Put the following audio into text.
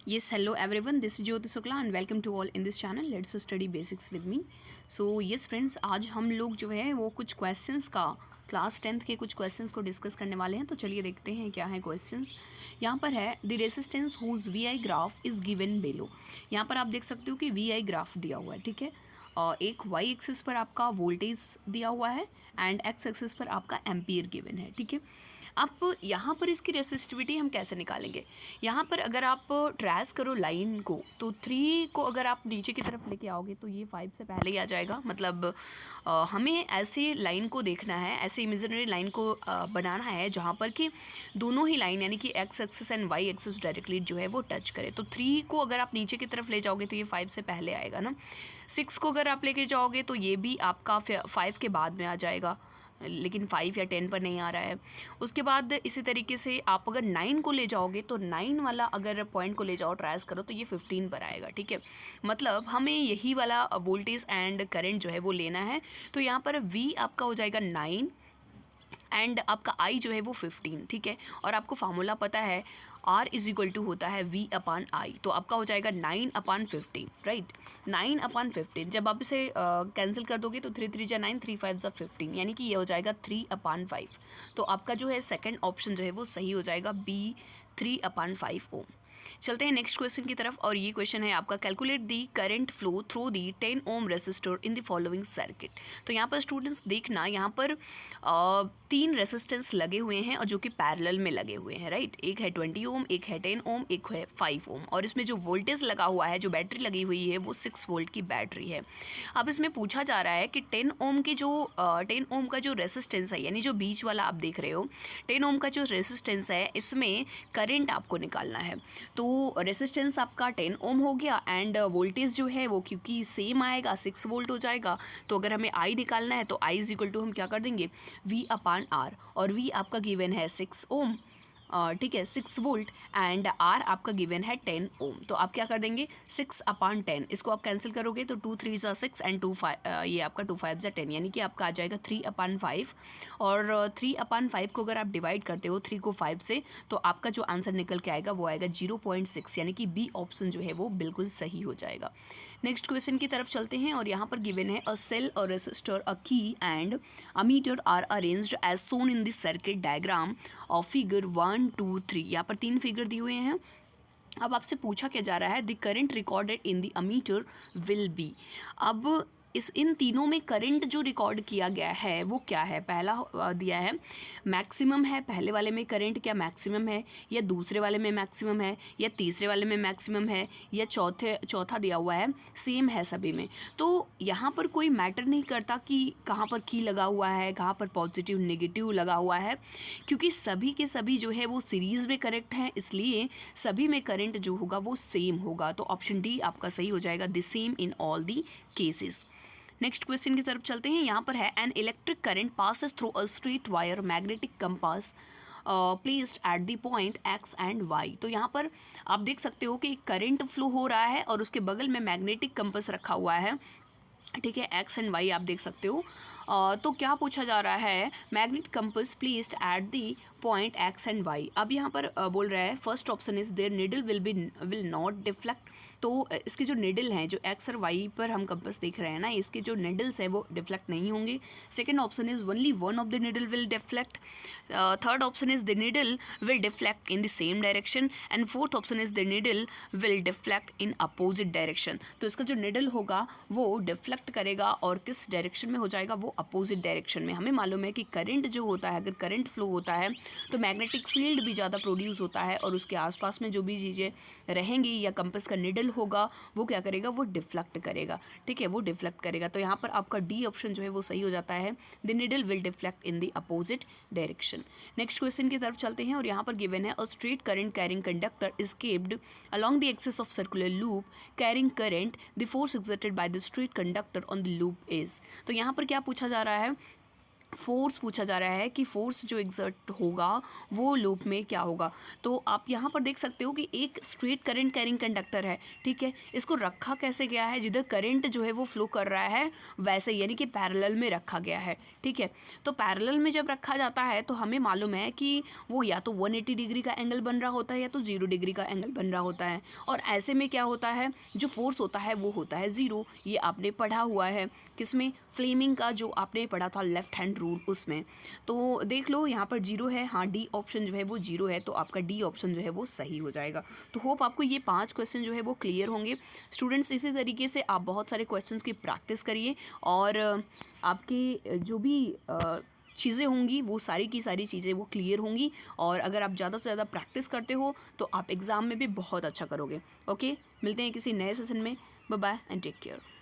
Yes, hello everyone. This is Jyoti Shukla and welcome to all in this channel. Let's study basics with me. So yes friends, आज हम लोग जो है वो कुछ questions का क्लास 10th के कुछ क्वेश्चंस को डिस्कस करने वाले हैं. तो चलिए देखते हैं क्या है क्वेश्चंस. यहाँ पर है the resistance whose V I graph is given below. यहाँ पर आप देख सकते हो कि वी आई ग्राफ दिया हुआ है, ठीक है. एक वाई एक्सिस पर आपका वोल्टेज दिया हुआ है एंड एक्स एक्सिस पर आपका एम्पियर गिवन है, ठीक है. अब यहाँ पर इसकी रेसिस्टिविटी हम कैसे निकालेंगे. यहाँ पर अगर आप ट्रेस करो लाइन को तो 3 को अगर आप नीचे की तरफ लेके आओगे तो ये 5 से पहले ही आ जाएगा. मतलब हमें ऐसे लाइन को देखना है, ऐसे इमेजिनरी लाइन को बनाना है जहाँ पर कि दोनों ही लाइन यानी कि X axis and Y axis directly जो है वो टच करे. तो 3 को अगर आप नीचे की तरफ ले जाओगे तो ये 5 से पहले आएगा ना. 6 को अगर आप लेके जाओगे तो ये भी आपका 5 के बाद में आ जाएगा, लेकिन 5 या 10 पर नहीं आ रहा है. उसके बाद इसी तरीके से आप अगर 9 को ले जाओगे तो 9 वाला अगर पॉइंट को ले जाओ, ट्रेस करो तो ये 15 पर आएगा, ठीक है. मतलब हमें यही वाला वोल्टेज एंड करंट जो है वो लेना है. तो यहाँ पर V आपका हो जाएगा 9 एंड आपका I जो है वो 15, ठीक है. और आपको फार्मूला पता है R इज इक्वल टू होता है V अपान I. तो आपका हो जाएगा 9/15, राइट. 9/15 जब आप इसे कैंसिल कर दोगे तो 3 3 जा 9, 3 5 जा 15, यानी कि ये हो जाएगा 3/5. तो आपका जो है सेकंड ऑप्शन जो है वो सही हो जाएगा B 3/5 ओम. चलते हैं नेक्स्ट क्वेश्चन की तरफ. और ये क्वेश्चन है आपका calculate the current flow through the 10 ohm resistor in the following circuit. तो यहाँ पर स्टूडेंट्स देखना, यहाँ पर 3 रेसिस्टेंस लगे हुए हैं और जो कि पैरेलल में लगे हुए हैं, राइट. एक है 20 ओम, एक है 10 ओम, एक है 5 ओम. और इसमें जो वोल्टेज लगा हुआ है, जो बैटरी लगी हुई है वो 6 वोल्ट की बैटरी है. अब इसमें पूछा जा रहा है कि 10 ओम का जो रेसिस्टेंस है, यानी जो बीच वाला आप देख रहे हो 10 ओम का जो रेसिस्टेंस है, इसमें करंट आपको निकालना है. तो रेसिस्टेंस आपका 10 ओम हो गया एंड वोल्टेज जो है वो क्योंकि सेम आएगा 6 वोल्ट हो जाएगा. तो अगर हमें I निकालना है तो I इज इक्वल टू हम क्या कर देंगे V अपान R. और V आपका गिवन है 6 ओम, ठीक है, 6 वोल्ट एंड R आपका गिवन है 10 ओम. तो आप क्या कर देंगे 6/10, इसको आप कैंसिल करोगे तो 2 3 जा 6 एंड 2 5 ये आपका 2 5 जा 10, यानी कि आपका आ जाएगा 3/5. और 3/5 को अगर आप डिवाइड करते हो 3 को 5 से तो आपका जो आंसर निकल के आएगा वो आएगा 0.6, यानी कि B ऑप्शन जो है वो बिल्कुल सही हो जाएगा. नेक्स्ट क्वेश्चन की तरफ चलते हैं. और यहाँ पर गिवन है अ cell, a resistor, a key and a meter are arranged as shown in this circuit diagram of figure 1 2 3. यहाँ पर 3 फिगर दिए हुए हैं. अब आपसे पूछा क्या जा रहा है the current recorded in the ammeter will be. अब इन तीनों में करंट जो रिकॉर्ड किया गया है वो क्या है. पहला दिया है मैक्सिमम है, पहले वाले में करंट क्या मैक्सिमम है, या दूसरे वाले में मैक्सिमम है, या तीसरे वाले में मैक्सिमम है, या चौथा दिया हुआ है सेम है सभी में. तो यहाँ पर कोई मैटर नहीं करता कि कहाँ पर की लगा हुआ है, कहाँ पर पॉजिटिव नेगेटिव लगा हुआ है, क्योंकि सभी के सभी जो है वो सीरीज़ में करेक्ट हैं, इसलिए सभी में करंट जो होगा वो सेम होगा. तो ऑप्शन डी आपका सही हो जाएगा, the same in all the cases. Next question की तरफ चलते हैं. यहाँ पर है an electric current passes through a straight wire magnetic compass placed at the point X and Y. तो यहाँ पर आप देख सकते हो कि करंट फ्लो हो रहा है और उसके बगल में मैग्नेटिक कंपास रखा हुआ है, ठीक है, एक्स एंड वाई आप देख सकते हो. तो क्या पूछा जा रहा है magnetic compass placed at the point X and Y. अब यहाँ पर बोल रहा है first option is there needle will not deflect. तो इसके जो निडल हैं, जो एक्स और वाई पर हम कंपास देख रहे हैं ना, इसके जो निडल्स हैं वो डिफ्लेक्ट नहीं होंगे. Second option is only one of the needle will deflect. Third option is the needle will deflect in the same direction and fourth option is the needle will deflect in opposite direction. तो इसका जो needle होगा वो deflect करेगा और किस direction में हो जाएगा, वो अपोजिट डायरेक्शन में. हमें मालूम है कि करंट जो होता है, अगर करंट फ्लो होता है तो मैग्नेटिक फील्ड भी ज़्यादा प्रोड्यूस होता है और उसके आसपास में जो भी चीज़ें रहेंगी या कंपास का निडल होगा वो क्या करेगा, वो डिफ्लेक्ट करेगा, ठीक है, वो डिफ्लेक्ट करेगा. तो यहाँ पर आपका डी ऑप्शन जो है वो सही हो जाता है, the needle will deflect in the opposite direction. Next question की तरफ चलते हैं. और यहाँ पर गिवन है a straight current carrying conductor is capped along the axis of circular loop carrying current, the force exerted by the straight conductor on the loop is. तो यहाँ पर क्या पूछा जा रहा है फोर्स पूछा जा रहा है कि फोर्स जो एग्जर्ट होगा वो लूप में क्या होगा। तो आप यहाँ पर देख सकते हो कि एक स्ट्रेट करंट कैरिंग कंडक्टर है, ठीक है। इसको रखा कैसे गया है, जिधर करंट जो है वो फ्लो कर रहा है वैसे, यानी कि पैरेलल में रखा गया है, ठीक है। तो पैरेलल में जब रखा जाता है तो हमें मालूम है कि वो या तो 180 डिग्री का एंगल बन रहा होता है या तो 0 डिग्री का एंगल बन रहा होता है। और ऐसे में क्या होता है, जो फोर्स होता है वो होता है 0। ये आपने पढ़ा हुआ है किसमें, फ्लेमिंग का जो आपने पढ़ा था लेफ्ट हैंड रूल उसमें। तो देख लो यहाँ पर 0 है, हाँ डी ऑप्शन जो है वो 0 है, तो आपका डी ऑप्शन जो है वो सही हो जाएगा। तो होप आपको ये 5 क्वेश्चन जो है वो क्लियर होंगे। स्टूडेंट्स इसी तरीके से आप बहुत सारे क्वेश्चंस की प्रैक्टिस करिए और आपके जो भी चीज़ें होंगी वो सारी की सारी चीज़ें वो क्लियर होंगी। और अगर आप ज़्यादा से ज़्यादा प्रैक्टिस करते हो तो आप एग्ज़ाम में भी बहुत अच्छा करोगे। ओके, मिलते हैं किसी नए सेशन में। Bye bye and take care.